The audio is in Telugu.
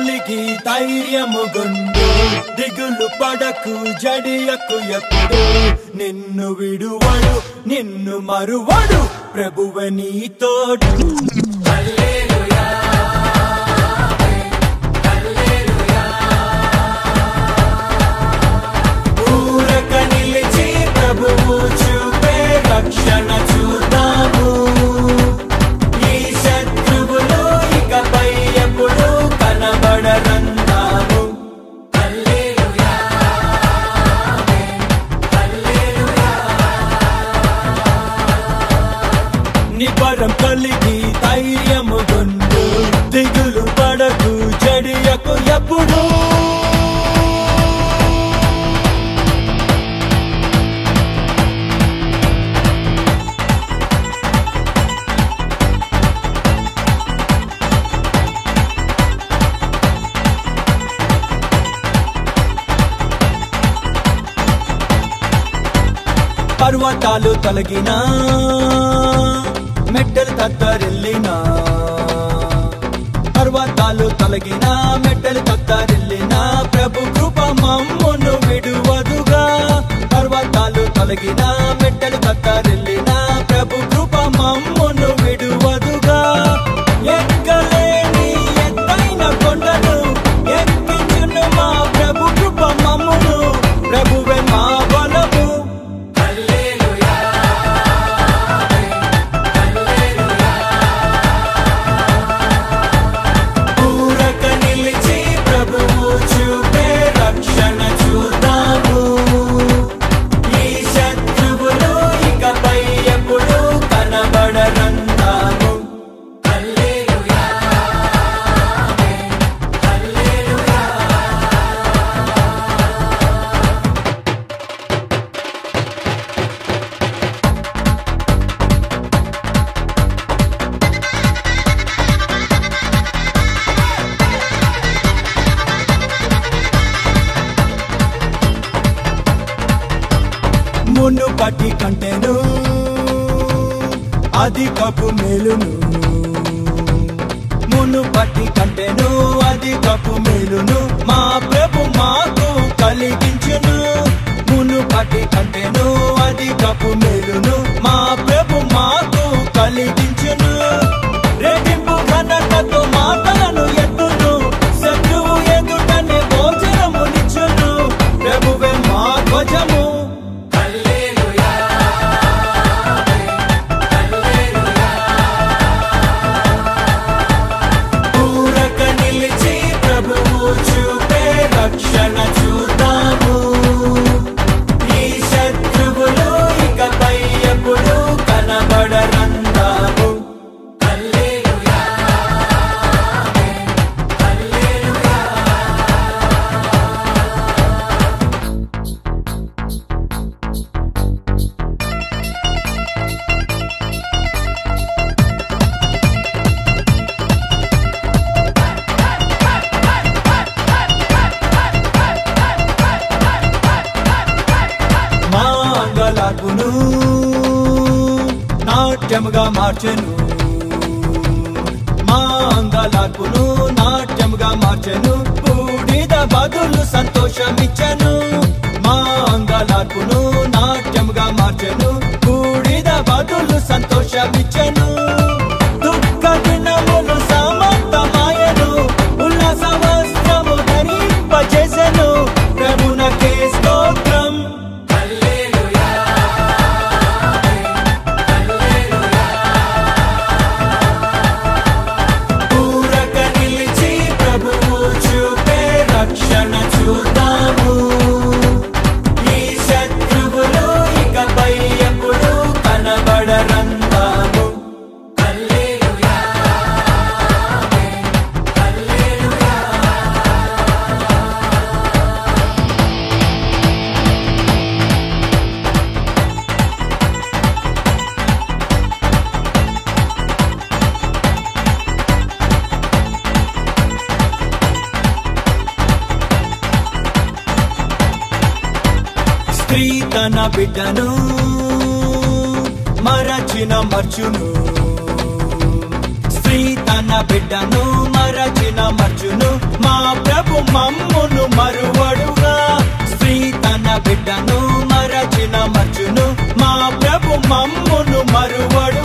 కలిగి ధైర్యముగుండు దిగులు పడకు జడియకు ఎప్పుడు నిన్ను విడువడు నిన్ను మరువడు ప్రభువే నీ తోడు హల్లెలూయా హల్లెలూయా ఊరక నిలిచి ప్రభువు చూపే రక్షణ చూద్దాము ఈ శత్రువులు ఇకపై ఎప్పుడు కనబడరందాము హల్లెలూయా హల్లెలూయా నిబరం కలిగి ధైర్యముగుండు దిగులు పడకు జడియకు ఎప్పుడు పర్వతాలు తొలగినా మెట్టలు తత్తరిల్లినా పర్వతాలు తొలగినా మెట్టలు తత్తరిల్లినా ప్రభు కృప మమ్మును విడువదుగా పర్వతాలు తొలగినా మెట్టలు తత్తరిల్లినా ప్రభు కృప మమ్మును విడువదుగా ఎక్కలేని ఎత్తైన కొండను ఎక్కించును మా ప్రభు కృప మమ్మును ప్రభువే మా బలము మునుపటి కంటేను అధికపు మేలును మునుపటి కంటేను అధికపు మేలును మా ప్రభు మాకు కలిగించును మునుపటి కంటేను అధికపు మేలును మా ప్రభు మాకు కలిగించును రెట్టింపు ఘనతతో మాటలను ఎత్తును శత్రువు ఎదుటనే భోజనమునిచ్చును ప్రభువే మా ధ్వజము రక్షణ చూద్దాము ఈ శత్రువులు ఇకపై ఎప్పుడు కనబడరందాము హల్లెలూయా హల్లెలూయా అంగలార్పును నాట్యముగా మార్చెను మా అంగలార్పును నాట్యముగా మార్చెను బూడిద బదులు సంతోషమిచ్చెను మా అంగలార్పును నాట్యముగా మార్చెను బూడిద బదులు సంతోషమిచ్చెను దుఃఖ దినములు సమాప్తమాయెను ఉల్లాస వస్త్రము ధరింపజేసెను ప్రభునకే స్తోత్రం రక్షణ చూద్దాము ఈ శత్రువులు ఇకపై ఎప్పుడు కనబడరందాము హల్లెలూయా హల్లెలూయా స్త్రీ తన బిడ్డను మరచిన మర్చును స్త్రీ తన బిడ్డను మరచిన మర్చును మా మరచిన మర్చును మా ప్రభు మమ్మును మరువడు